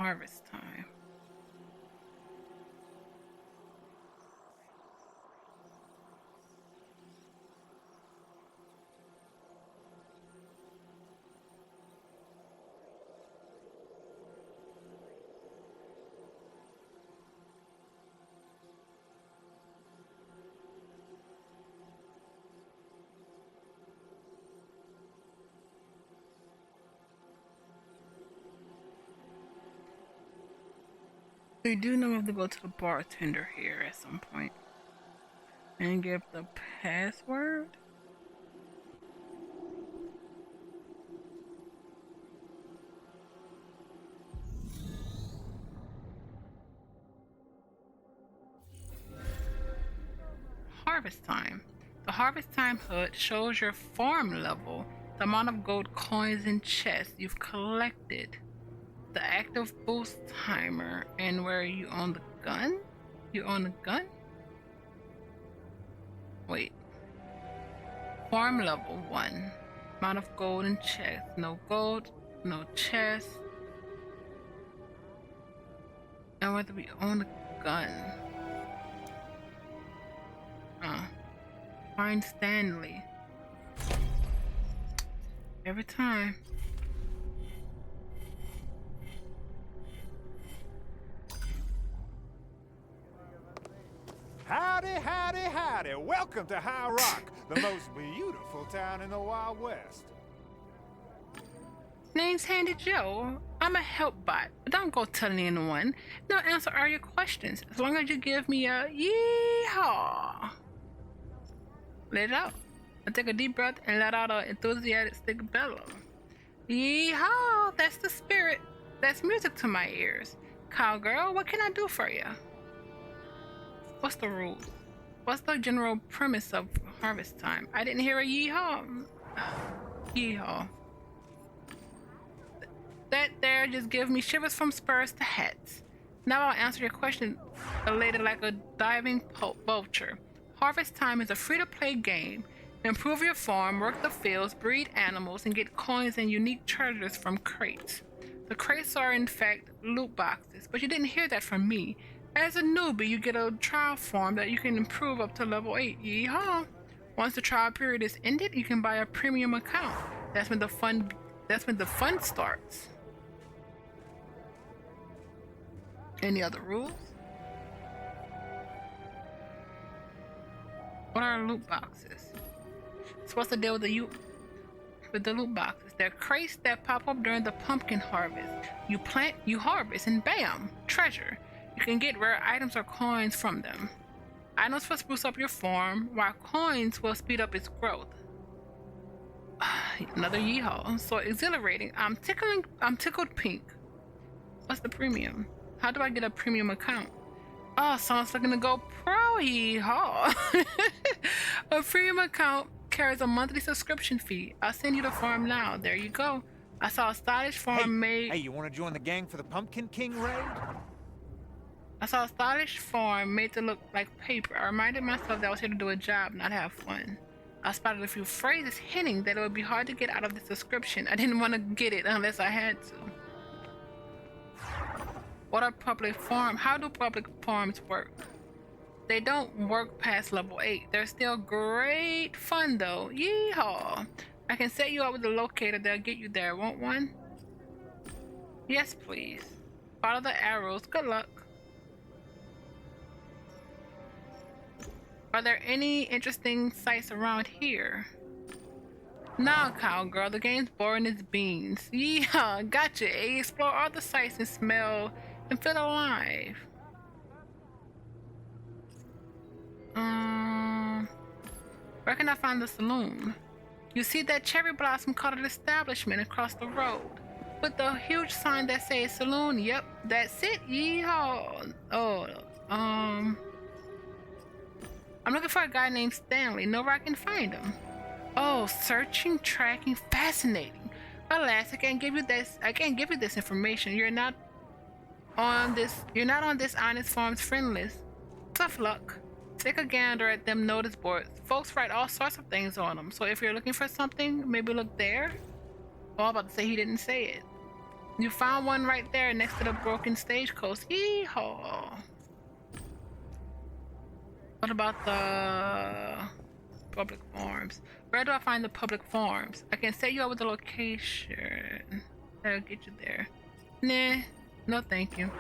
Harvest time. We do know we have to go to the bartender here at some point and give the password. Harvest time. The harvest time HUD shows your farm level, the amount of gold coins and chests you've collected, the active boost timer, and where you own the gun? You own a gun? Wait. Farm level 1. Amount of gold and chests. No gold, no chest. And whether we own a gun. Find Stanley. Every time. Howdy, howdy, howdy. Welcome to High Rock, the most beautiful town in the Wild West. Name's Handy Joe. I'm a help bot, but don't go telling anyone. No answer all your questions, as long as you give me a yeehaw. Let it out. I take a deep breath and let out an enthusiastic bellow. Yeehaw, that's the spirit. That's music to my ears. Cowgirl, what can I do for you? What's the rules? What's the general premise of harvest time? I didn't hear a yeehaw. Yeehaw. That there just gives me shivers from spurs to hats. Now I'll answer your question, elated like a diving vulture. Harvest time is a free-to-play game. Improve your farm, work the fields, breed animals, and get coins and unique treasures from crates. The crates are in fact loot boxes, but you didn't hear that from me. As a newbie, you get a trial farm that you can improve up to level 8. Yeehaw! Once the trial period is ended, you can buy a premium account. That's when the fun starts. Any other rules? What are loot boxes? So what's the deal with the loot boxes? They're crates that pop up during the pumpkin harvest. You plant, you harvest, and bam, treasure. You can get rare items or coins from them. Items will spruce up your farm, while coins will speed up its growth. Another yeehaw. So exhilarating. I'm tickled pink. What's the premium? How do I get a premium account? Oh, someone's looking to go pro. Yeehaw. A premium account carries a monthly subscription fee. I'll send you the farm now. There you go. I saw a stylish farm made. Hey, you want to join the gang for the Pumpkin King raid? I saw a stylish farm made to look like paper. I reminded myself that I was here to do a job, not have fun. I spotted a few phrases hinting that it would be hard to get out of the subscription. I didn't want to get it unless I had to. What are public farms? How do public farms work? They don't work past level 8. They're still great fun though. Yeehaw! I can set you up with a locator that'll get you there. Want one? Yes, please. Follow the arrows. Good luck. Are there any interesting sights around here? Nah, cowgirl, the game's boring as beans. Yeah, gotcha. Explore all the sights and smell and feel alive. Where can I find the saloon? You see that cherry blossom colored establishment across the road with the huge sign that says saloon? Yep, that's it. Yeehaw. Oh, I'm looking for a guy named Stanley. Know where I can find him. Oh, searching, tracking, fascinating. Alas, I can't give you this information. You're not on this honest farm's friend list. Tough luck. Take a gander at them notice boards. Folks write all sorts of things on them. So if you're looking for something, maybe look there. Oh, I'm about to say he didn't say it. You found one right there next to the broken stagecoach. Yeehaw! What about the public farms? Where do I find the public farms? I can set you up with the location. That'll get you there. Nah, no thank you.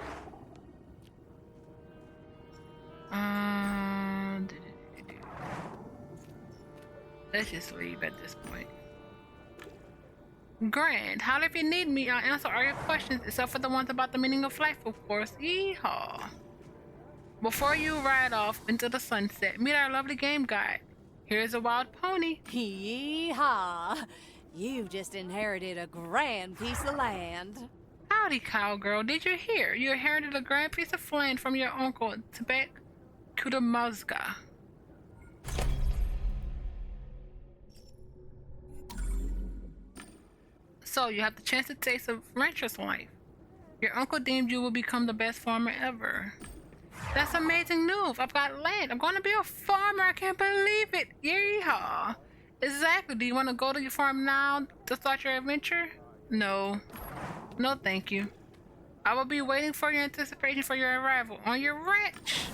Let's just leave at this point. Grand. Holler if you need me. I'll answer all your questions, except for the ones about the meaning of life, of course. Yeehaw. Before you ride off into the sunset, meet our lovely game guide. Here's a wild pony. Yeehaw! You've just inherited a grand piece of land. Howdy, cowgirl. Did you hear? You inherited a grand piece of land from your uncle, Tibet Kudamazga. So you have the chance to taste of rancher's life. Your uncle deemed you will become the best farmer ever. That's amazing news. I've got land. I'm going to be a farmer. I can't believe it. Yeehaw. Exactly. Do you want to go to your farm now to start your adventure? No. No, thank you. I will be waiting for your anticipation for your arrival on your ranch.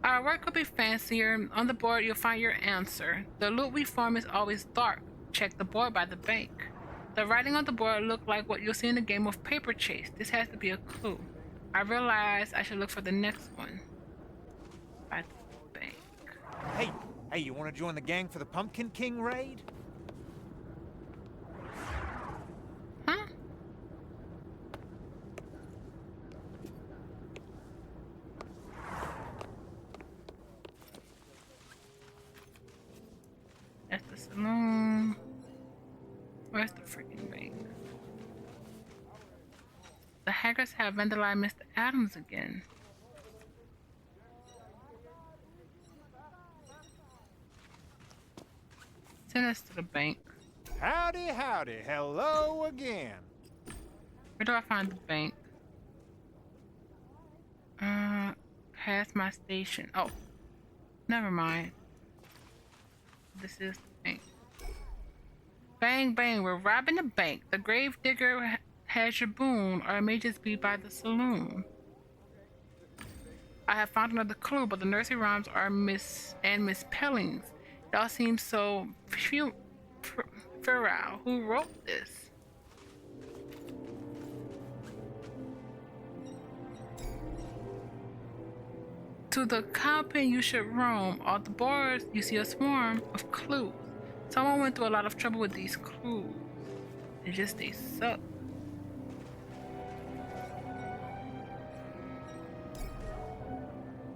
Our work could be fancier. On the board, you'll find your answer. The loot we farm is always dark. Check the board by the bank. The writing on the board looked like what you'll see in the game of Paper Chase. This has to be a clue. I realized I should look for the next one. By the bank. Hey, you want to join the gang for the Pumpkin King raid? Huh? That's the saloon. Where's the freaking bank? The hackers have vandalized Mr. Adams again. Send us to the bank. Howdy, howdy. Hello again. Where do I find the bank? Past my station. Oh, never mind. This is the bank. Bang, bang, we're robbing the bank. The grave digger has your boon, or it may just be by the saloon. I have found another clue, but the nursery rhymes are misspellings. Y'all seem so feral. Who wrote this? To the cowpen you should roam. On the boards you see a swarm of clues. Someone went through a lot of trouble with these clues. They suck.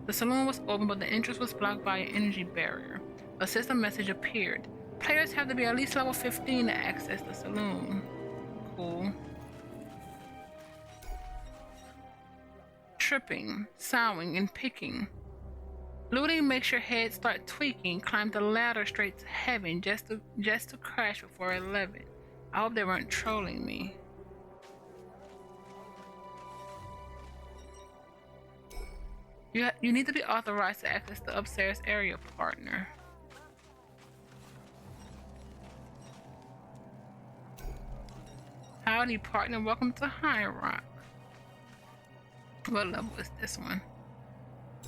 The saloon was open, but the entrance was blocked by an energy barrier. A system message appeared. Players have to be at least level 15 to access the saloon. Cool. Tripping, sowing, and picking. Looting makes your head start tweaking. Climb the ladder straight to heaven just to crash before 11. I hope they weren't trolling me. You need to be authorized to access the upstairs area, partner. Howdy, partner. Welcome to High Rock. What level is this one?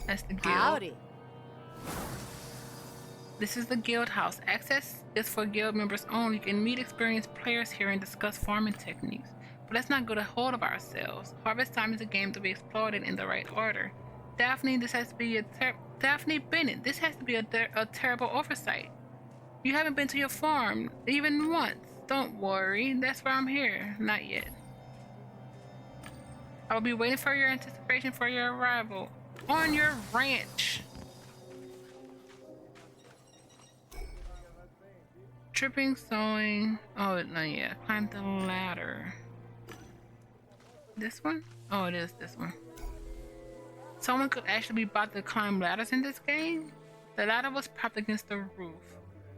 That's the guild. Howdy. This is the guild house. Access is for guild members only. You can meet experienced players here and discuss farming techniques. But let's not get a hold of ourselves. Harvest Time is a game to be exploited in the right order. Daphne, this has to be Daphne Bennett. This has to be a terrible oversight. You haven't been to your farm even once. Don't worry. That's why I'm here. Not yet. I will be waiting for your anticipation for your arrival on your ranch. Tripping, sewing. Oh, no, yeah. Climb the ladder. This one? Oh, it is this one. Someone could actually be about to climb ladders in this game. The ladder was propped against the roof.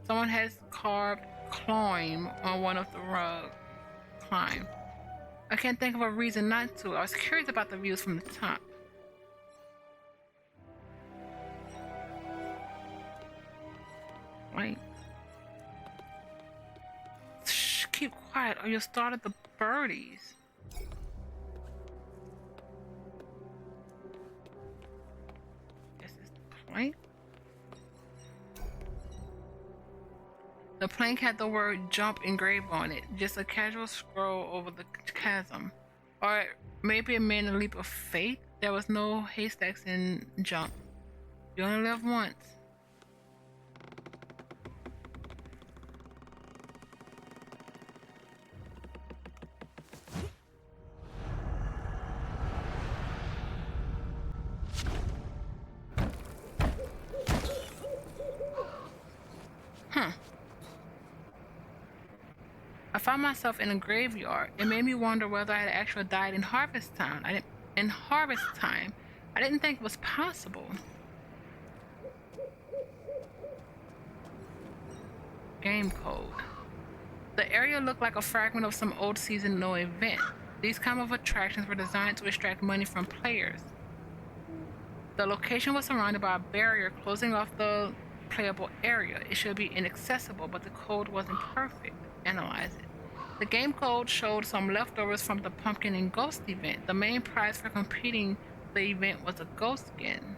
Someone has carved climb on one of the rug. Climb. I can't think of a reason not to. I was curious about the views from the top. Wait. keep quiet or you'll startle the birdies. This is the plank. The plank had the word jump engraved on it, just a casual scroll over the chasm. Or maybe it meant a leap of faith. There was no haystacks in jump. You only live once. I found myself in a graveyard. It made me wonder whether I had actually died in harvest time. I didn't think it was possible. Game code. The area looked like a fragment of some old season no event. These kind of attractions were designed to extract money from players. The location was surrounded by a barrier closing off the playable area. It should be inaccessible, but the code wasn't perfect. Analyze it. The game code showed some leftovers from the pumpkin and ghost event. The main prize for completing the event was a ghost skin.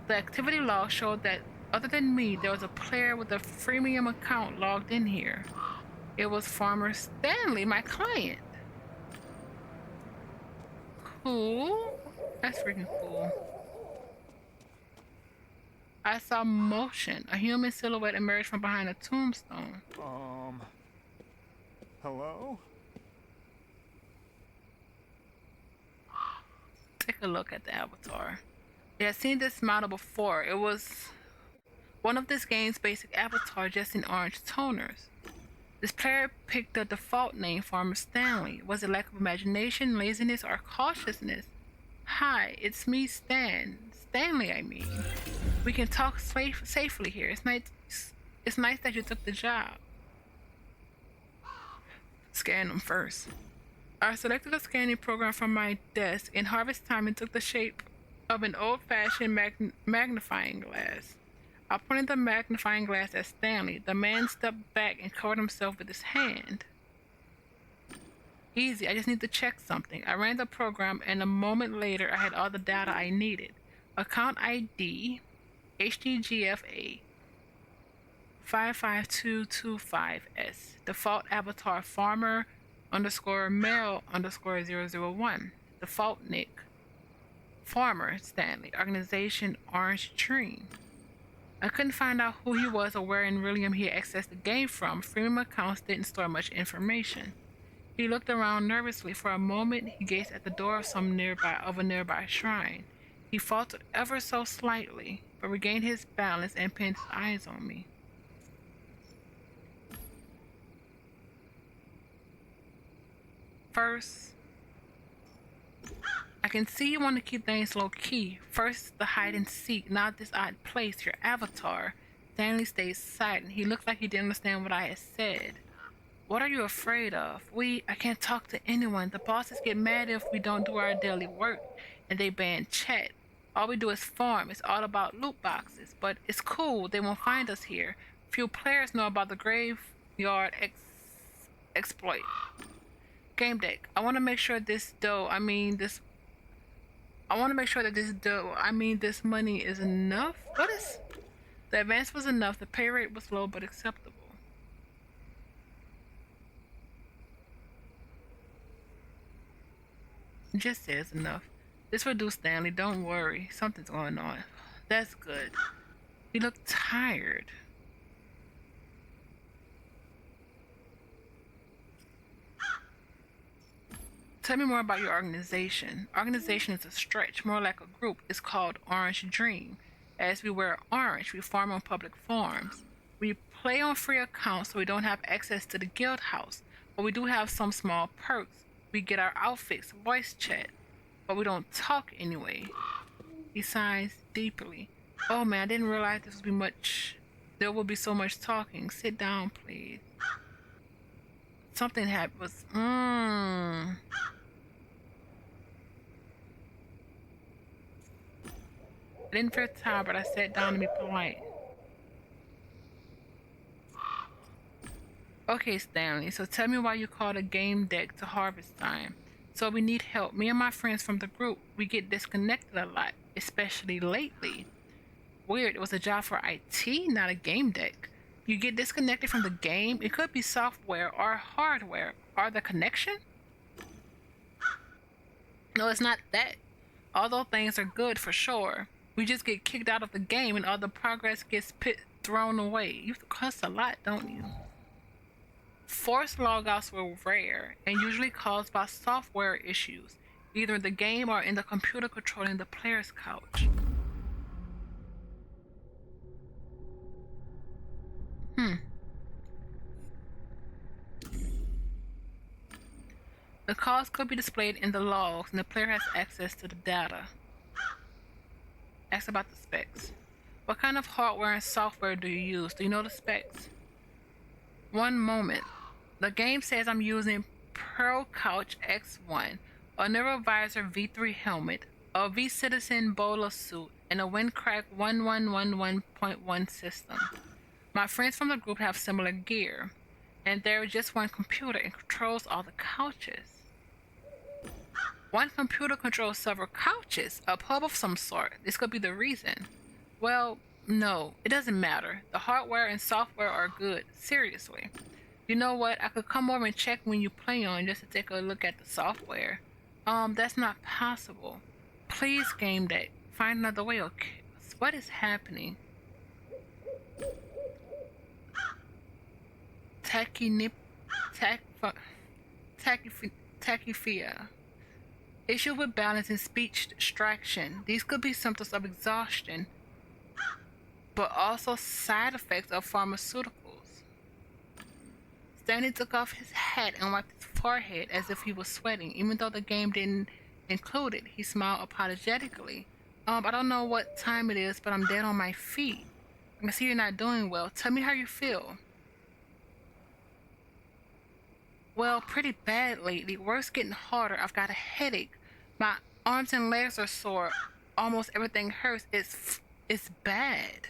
The activity log showed that other than me, there was a player with a freemium account logged in here. It was Farmer Stanley, my client. Cool. That's freaking cool. I saw motion. A human silhouette emerged from behind a tombstone. Hello? Take a look at the avatar. I had seen this model before. It was one of this game's basic avatar, just in orange toners. This player picked the default name, Farmer Stanley. Was it lack of imagination, laziness, or cautiousness? Hi, it's me, Stanley, I mean. We can talk safely here. It's nice that you took the job. Scan them first. I selected a scanning program from my desk. In harvest time, it took the shape of an old-fashioned magnifying glass. I pointed the magnifying glass at Stanley. The man stepped back and covered himself with his hand. Easy, I just need to check something. I ran the program, and a moment later, I had all the data I needed. Account ID, HDGFA 55225S. Default avatar farmer _ male _ 001. Default nick Farmer Stanley. Organization Orange Dream. I couldn't find out who he was or where in William he had accessed the game from. Freemium accounts didn't store much information. He looked around nervously. For a moment, he gazed at the door of a nearby shrine. He faltered ever so slightly, but regained his balance and pinned his eyes on me. First, I can see you want to keep things low key. First, the hide and seek. Now this odd place, your avatar. Stanley stayed silent. He looked like he didn't understand what I had said. What are you afraid of? I can't talk to anyone. The bosses get mad if we don't do our daily work, and they ban chat. All we do is farm. It's all about loot boxes, but it's cool. They won't find us here. Few players know about the graveyard exploit. Gamedec. I want to make sure this money is enough. The advance was enough. The pay rate was low but acceptable. It just says enough. This will do, Stanley. Don't worry. Something's going on. That's good. You look tired. Tell me more about your organization. Organization is a stretch, more like a group. It's called Orange Dream. As we wear orange, we farm on public farms. We play on free accounts, so we don't have access to the guild house, but we do have some small perks. We get our outfits, voice chat, but we don't talk anyway. He sighs deeply. Oh man, I didn't realize there would be so much talking. Sit down, please. Something happened. I didn't feel tired, but I sat down to be polite. Okay, Stanley, so tell me why you called a game deck to harvest time. So we need help. Me and my friends from the group, we get disconnected a lot, especially lately. Weird, it was a job for IT, not a game deck. You get disconnected from the game, it could be software or hardware. Or the connection? No, it's not that. Although things are good for sure, we just get kicked out of the game and all the progress gets thrown away. You cuss a lot, don't you? Forced logouts were rare and usually caused by software issues, either in the game or in the computer controlling the player's couch. The cause could be displayed in the logs and the player has access to the data. Ask about the specs. What kind of hardware and software do you use? Do you know the specs? One moment. The game says I'm using Pro Couch X1, a Neurovisor V3 helmet, a V-Citizen Bowler suit, and a Windcrack 1111.1 system. My friends from the group have similar gear, and there is just one computer and controls all the couches. One computer controls several couches, a pub of some sort. This could be the reason. Well, no, it doesn't matter. The hardware and software are good, seriously. You know what? I could come over and check when you play on just to take a look at the software. That's not possible. Please, Gamedec, find another way, okay? What is happening? Tachyphia. Issue with balance and speech distraction. These could be symptoms of exhaustion, but also side effects of pharmaceuticals. Stanley took off his hat and wiped his forehead as if he was sweating. Even though the game didn't include it, he smiled apologetically. I don't know what time it is, but I'm dead on my feet. I can see you're not doing well. Tell me how you feel. Well, pretty bad lately. Work's getting harder. I've got a headache. My arms and legs are sore. Almost everything hurts. It's bad.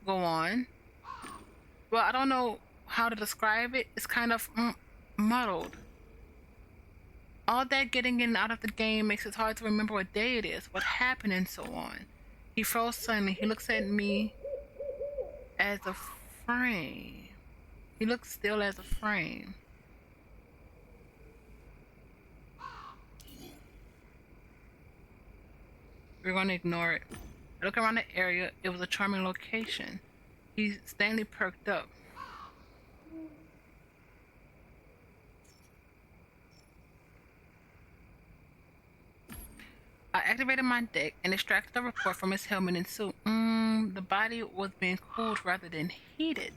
Go on. Well, I don't know how to describe it. It's kind of muddled. All that getting in and out of the game makes it hard to remember what day it is, what happened, and so on. He froze suddenly. He looks at me as a frame. He looks still as a frame. We're going to ignore it. I look around the area. It was a charming location. Stanley perked up. I activated my deck and extracted the report from his helmet and suit. The body was being cooled rather than heated.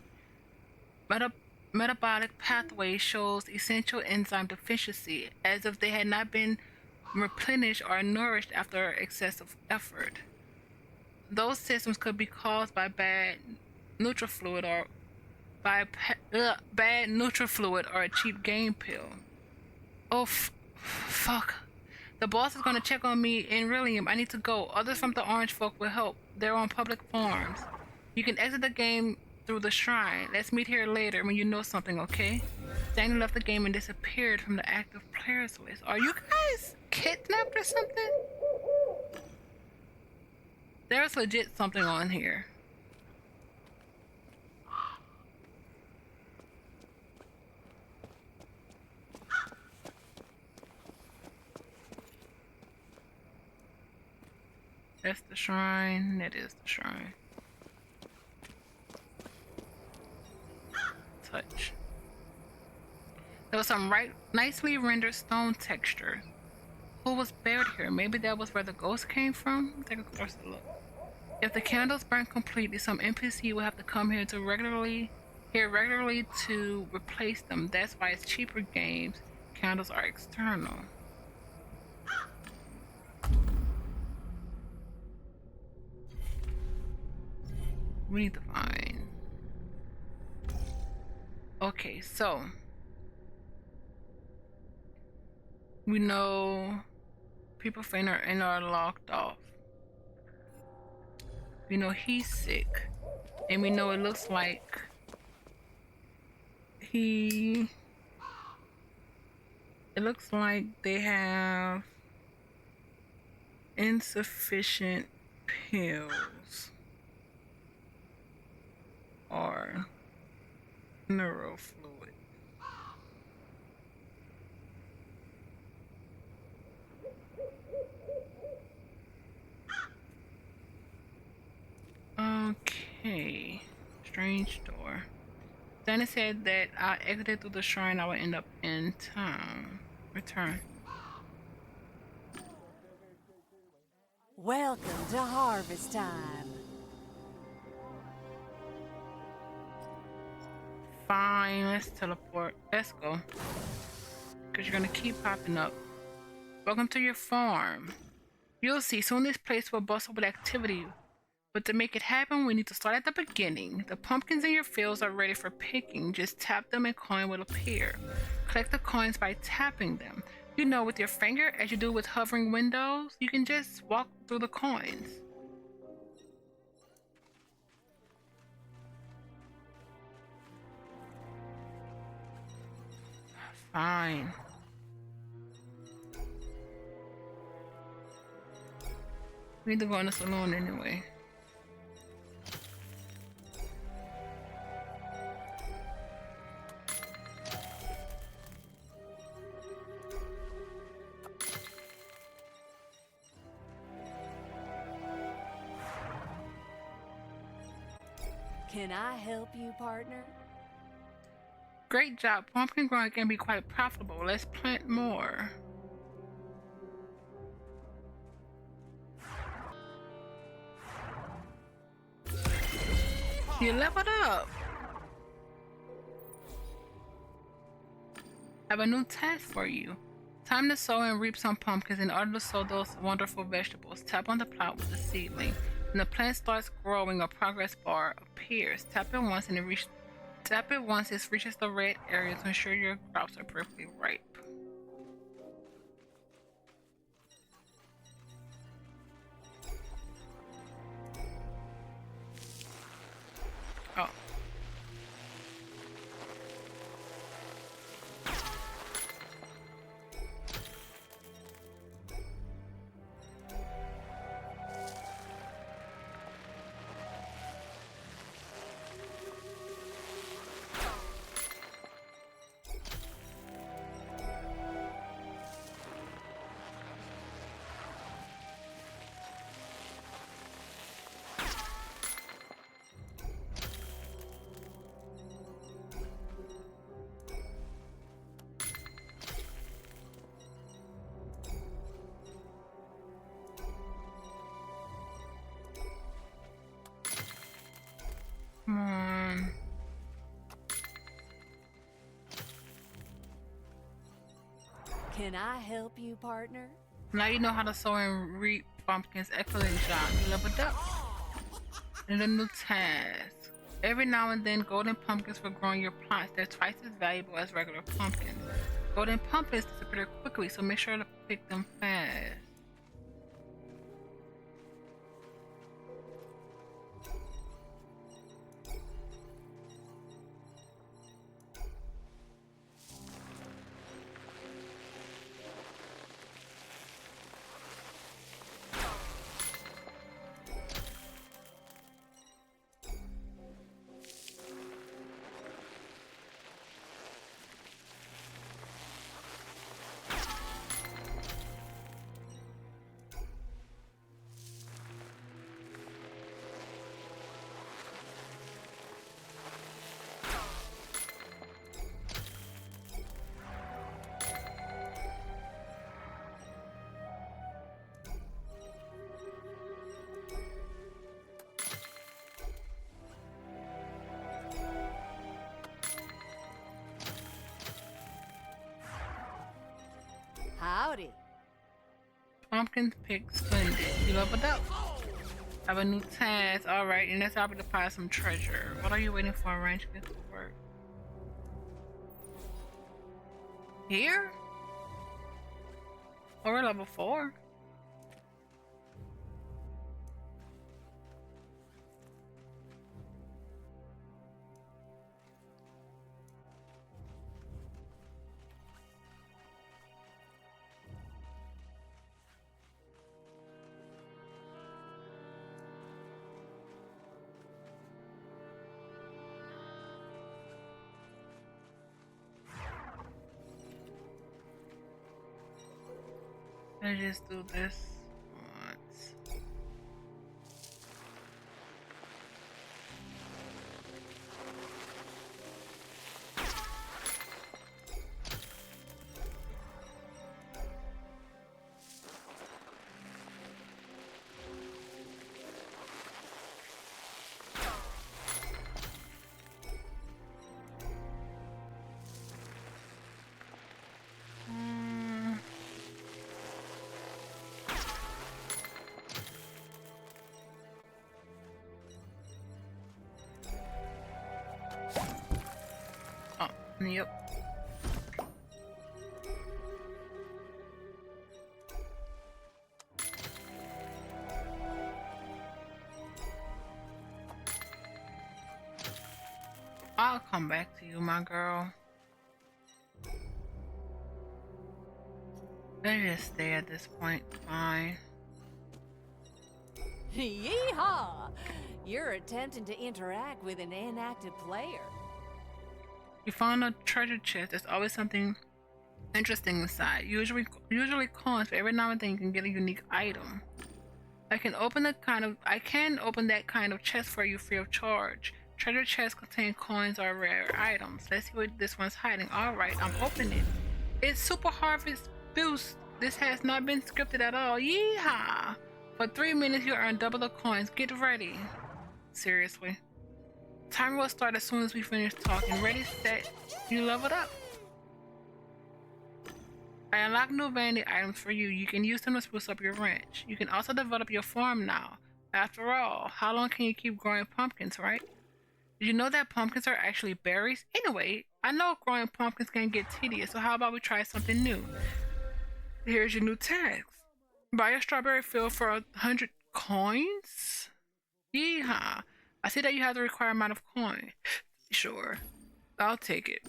Metabolic pathway shows essential enzyme deficiency, as if they had not been replenished or nourished after excessive effort. Those systems could be caused by bad nutrifluid or a cheap game pill. Oh, fuck. The boss is gonna check on me in Rillium. I need to go. Others from the Orange folk will help. They're on public farms. You can exit the game through the shrine. Let's meet here later when you know something, okay? Stanley left the game and disappeared from the active players list. Are you guys kidnapped or something? There's legit something on here. That's the shrine. That is the shrine. Touch. There was some nicely rendered stone texture. Who was buried here? Maybe that was where the ghost came from? Take a closer look. If the candles burn completely, some NPC will have to come here regularly to replace them. That's why it's cheaper games. Candles are external. We need to find. Okay, so we know people faint and are locked off. We know he's sick, and we know it looks like It looks like they have insufficient pills or neurofluid. Okay. Strange door. Then it said that I exited through the shrine, I would end up in town. Return. Welcome to harvest time. Fine, let's teleport. Let's go. Because you're gonna keep popping up. Welcome to your farm. You'll see soon this place will bustle with activity. But to make it happen, we need to start at the beginning. The pumpkins in your fields are ready for picking. Just tap them and coin will appear. Collect the coins by tapping them. You know, with your finger, as you do with hovering windows, you can just walk through the coins. Fine. We need to go in the saloon anyway. Can I help you, partner? Great job. Pumpkin growing can be quite profitable. Let's plant more. You leveled up. I have a new task for you. Time to sow and reap some pumpkins. In order to sow those wonderful vegetables, tap on the plot with the seedling. When the plant starts growing, a progress bar appears. Tap it once and it reaches the red area to ensure your crops are perfectly ripe. Oh. Come on. Can I help you, partner? Now you know how to sow and reap pumpkins. Excellent job. You leveled up. And a new task. Every now and then, golden pumpkins for growing your plots. They're twice as valuable as regular pumpkins. Golden pumpkins disappear quickly, so make sure to pick them fast. Howdy. Pumpkins pick splendid. You leveled up. Have a new task. Alright, and that's how we deposit some treasure. What are you waiting for? Arrange to get to work. Here? Oh, we're level 4. Let's just do this once. Oh, yep. I'll come back to you, my girl. Let's just stay at this point. Fine. Yeehaw! You're attempting to interact with an inactive player. You found a treasure chest. There's always something interesting inside. Usually coins, but every now and then you can get a unique item. I can open that kind of chest for you free of charge. Treasure chests contain coins or rare items. Let's see what this one's hiding. Alright, I'm opening it. It's Super Harvest Boost. This has not been scripted at all. Yeehaw! For 3 minutes you earn double the coins. Get ready. Seriously. Timer will start as soon as we finish talking. Ready, set, you leveled up. I unlock new vanity items for you. You can use them to spruce up your ranch. You can also develop your farm now. After all, how long can you keep growing pumpkins, right? Did you know that pumpkins are actually berries? Anyway, I know growing pumpkins can get tedious, so how about we try something new? Here's your new task. Buy a strawberry field for 100 coins? Yeehaw. I see that you have the required amount of coin. Sure. I'll take it.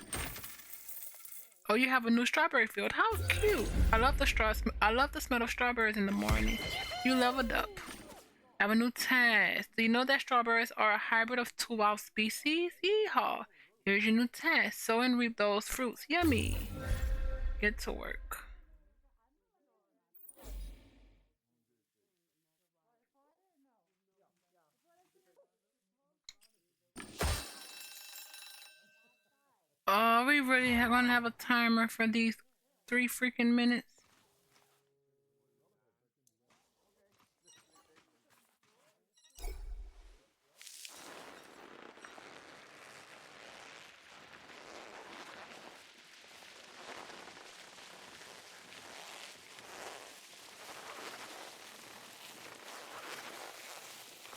Oh, you have a new strawberry field. How cute. I love the smell of strawberries in the morning. You leveled up. I have a new task. Do you know that strawberries are a hybrid of 2 wild species? Yeehaw. Here's your new task. Sow and reap those fruits. Yummy. Get to work. Are we really gonna have a timer for these 3 freaking minutes?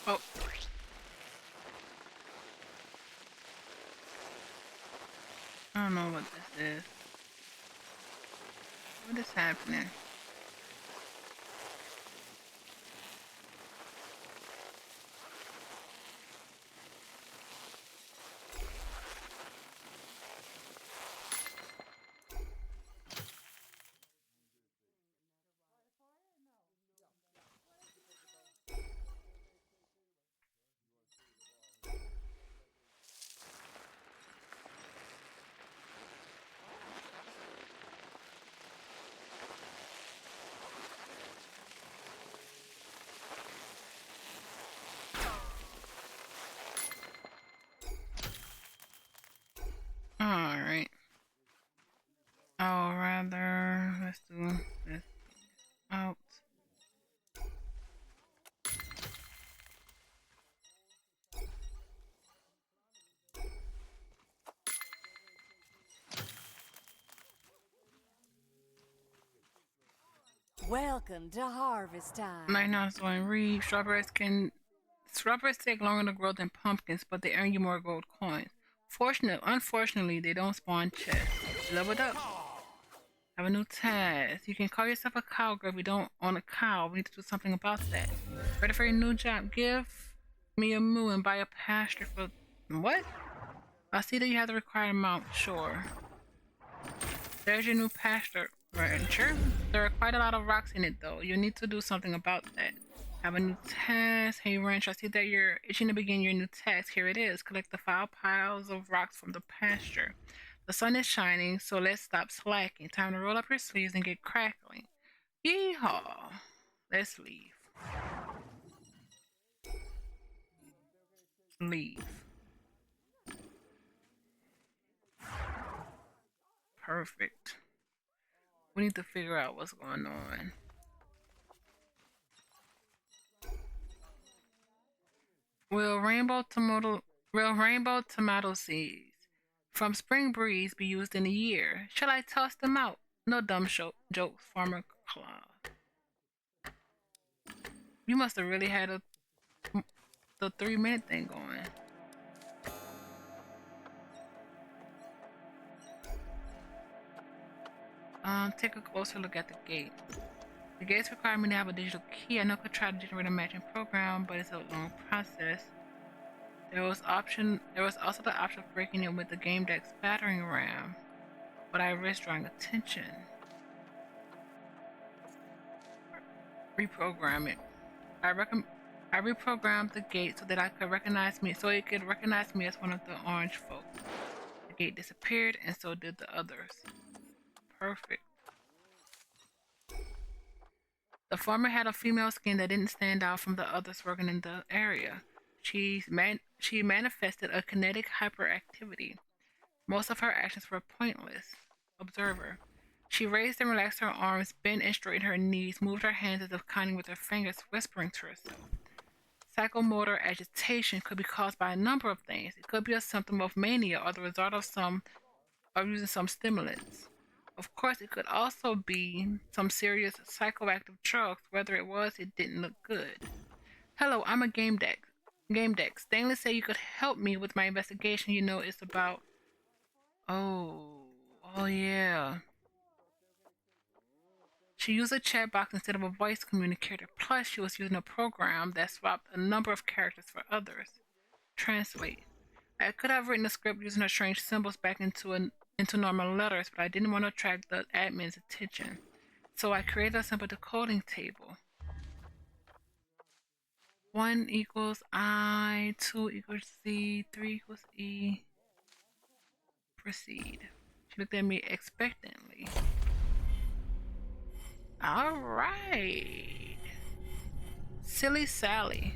Oh. I don't know what this is. What is happening? Alright. Oh, rather, let's do this out. Welcome to harvest time. Right now it's going read. Strawberries take longer to grow than pumpkins, but they earn you more gold coins. Unfortunately, they don't spawn chests. Leveled up. Have a new task. You can call yourself a cowgirl if you don't own a cow. We need to do something about that. Ready for your new job? Give me a moo and buy a pasture for... What? I see that you have the required amount. Sure. There's your new pasture rancher. There are quite a lot of rocks in it though. You need to do something about that. Have a new task. Hey ranch, I see that you're itching to begin your new task. Here it is. Collect the 5 piles of rocks from the pasture. The sun is shining, so let's stop slacking. Time to roll up your sleeves and get crackling. Yeehaw. Let's leave. Leave. Perfect. We need to figure out what's going on. Will rainbow tomato seeds from spring breeze be used in a year? Shall I toss them out? No dumb jokes, Farmer Claus. You must have really had the 3-minute thing going. Take a closer look at the gate. The gates require me to have a digital key. I know I could try to generate a matching program, but it's a long process. There was also the option of breaking it with the Gamedec's battering ram, but I risked drawing attention. Reprogram it. I reprogrammed the gate so that it could recognize me as one of the orange folk. The gate disappeared, and so did the others. Perfect. The farmer had a female skin that didn't stand out from the others working in the area. She manifested a kinetic hyperactivity. Most of her actions were pointless. Observer. She raised and relaxed her arms, bent and straightened her knees, moved her hands as if counting with her fingers, whispering to herself. Psychomotor agitation could be caused by a number of things. It could be a symptom of mania or the result of using some stimulants. Of course, it could also be some serious psychoactive drugs. Whether it was, it didn't look good. Hello, I'm a Gamedec. Gamedec. Stanley said you could help me with my investigation. You know, it's about. Oh yeah. She used a chat box instead of a voice communicator. Plus, she was using a program that swapped a number of characters for others. Translate. I could have written a script using her strange symbols back into normal letters, but I didn't want to attract the admin's attention. So I created a simple decoding table. 1 equals I, 2 equals Z, 3 equals E. Proceed. She looked at me expectantly. All right. Silly Sally.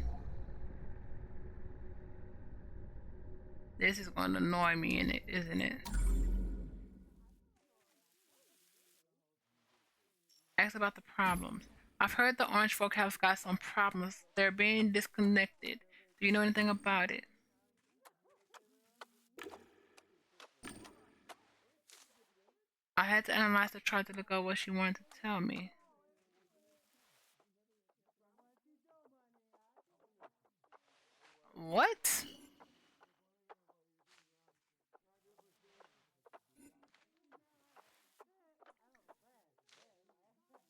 This is going to annoy me, isn't it? Ask about the problems. I've heard the orange folk have got some problems. They're being disconnected. Do you know anything about it? I had to analyze the chart to look up what she wanted to tell me. What?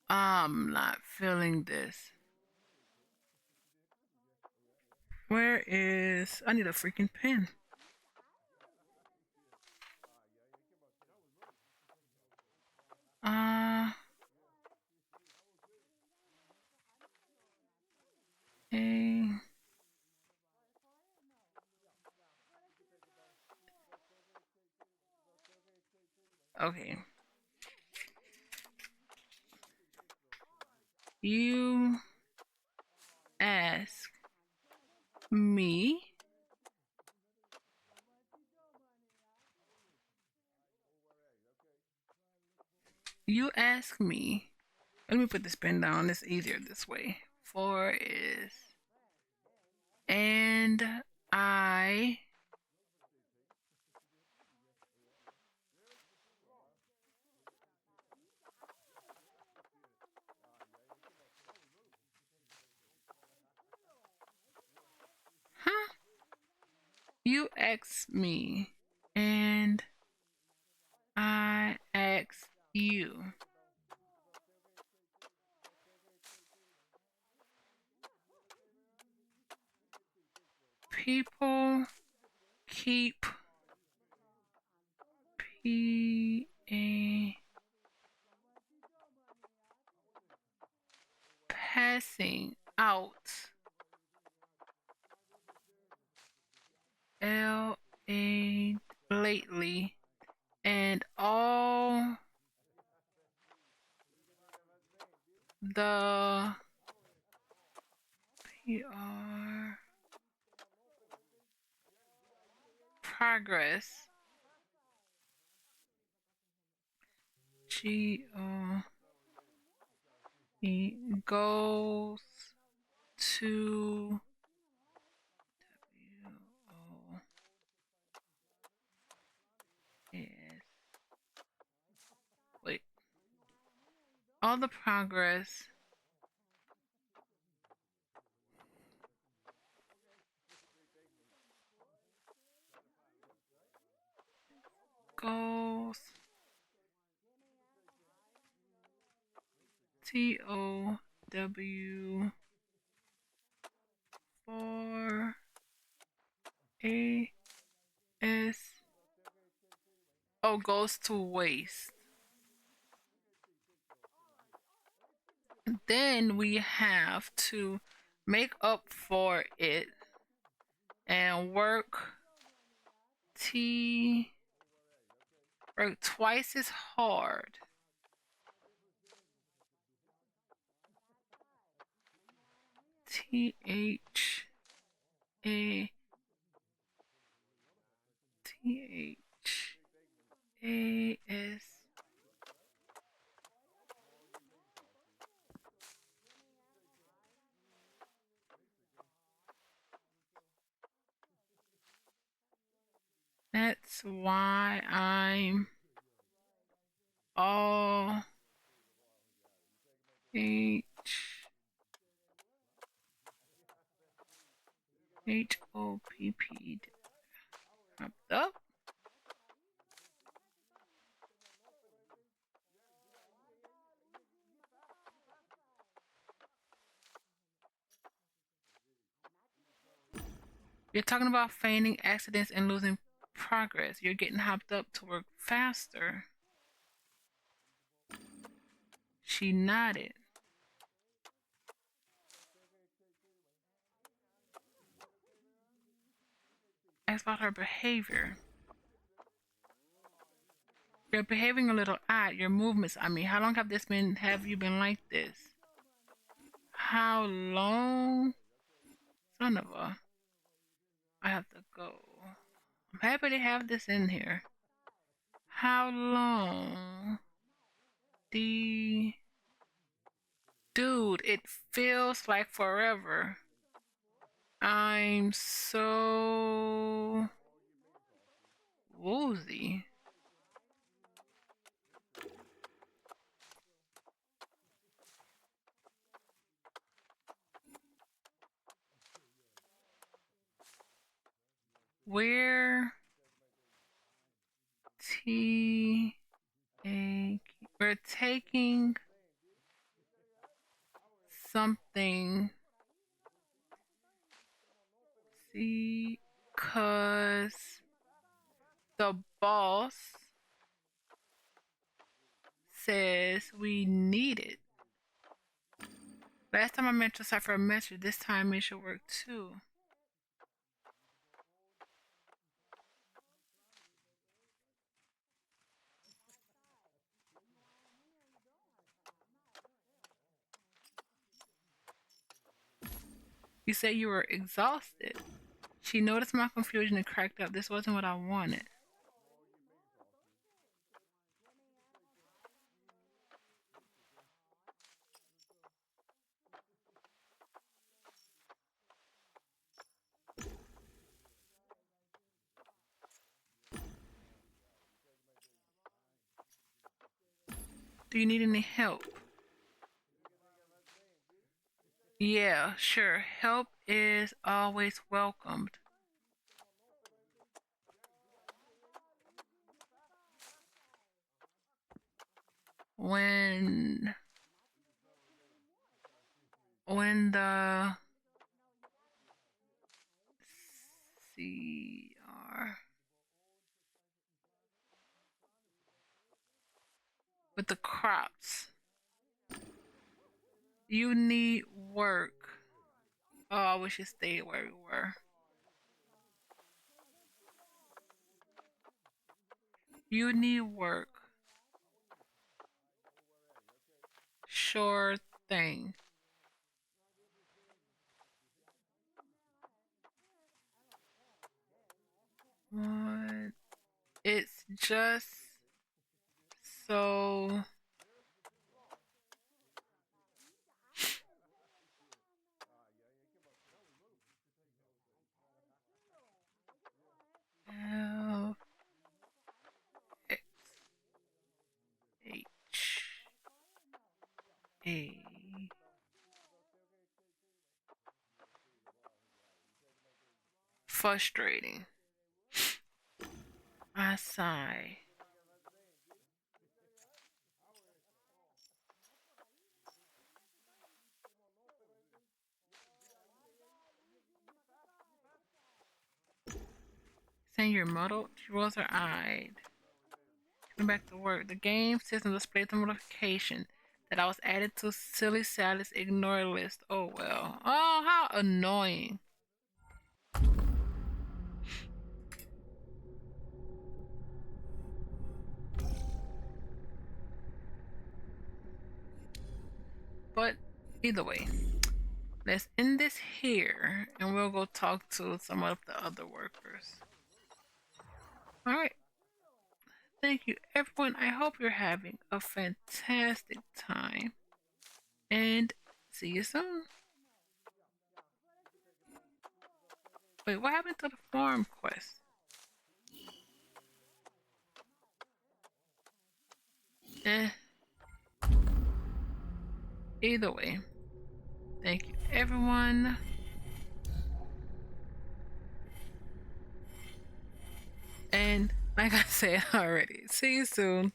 I'm not feeling this. Where is... I need a freaking pen. Uh... Hey... Okay. You ask me. You ask me. Let me put this pen down. It's easier this way. 4 is. And I. Huh? You ask me. And I ask you. People keep passing out LA lately, and all progress. He goes to is wait all the progress goes TOW 4 AS goes to waste. Then we have to make up for it and work twice as hard. THAS That's why I'm all HOPP up. You're talking about feigning accidents and losing progress. You're getting hopped up to work faster. She nodded. Asked about her behavior. You're behaving a little odd. Your movements. I mean, how long have you been like this? How long? Son of a. I have to go. I'm happy to have this in here. How long? Dude, it feels like forever. I'm so woozy. We're taking something. See, cause the boss says we need it. Last time I meant to cipher a message. This time it should work too. You said you were exhausted. She noticed my confusion and cracked up. This wasn't what I wanted. Do you need any help? Yeah, sure. Help is always welcomed. When the CR with the crops. You need work. Oh, I wish it stayed where we were. You need work. Sure thing. What? It's just so L X H A frustrating. I sigh. Saying you're muddled, she rolls her eyes. Coming back to work. The game system displayed the notification that I was added to Silly Sally's ignore list. Oh well. Oh, how annoying. But either way, let's end this here and we'll go talk to some of the other workers. Alright. Thank you, everyone. I hope you're having a fantastic time. And see you soon. Wait, what happened to the farm quest? Eh. Either way. Thank you, everyone. And like I said already, see you soon.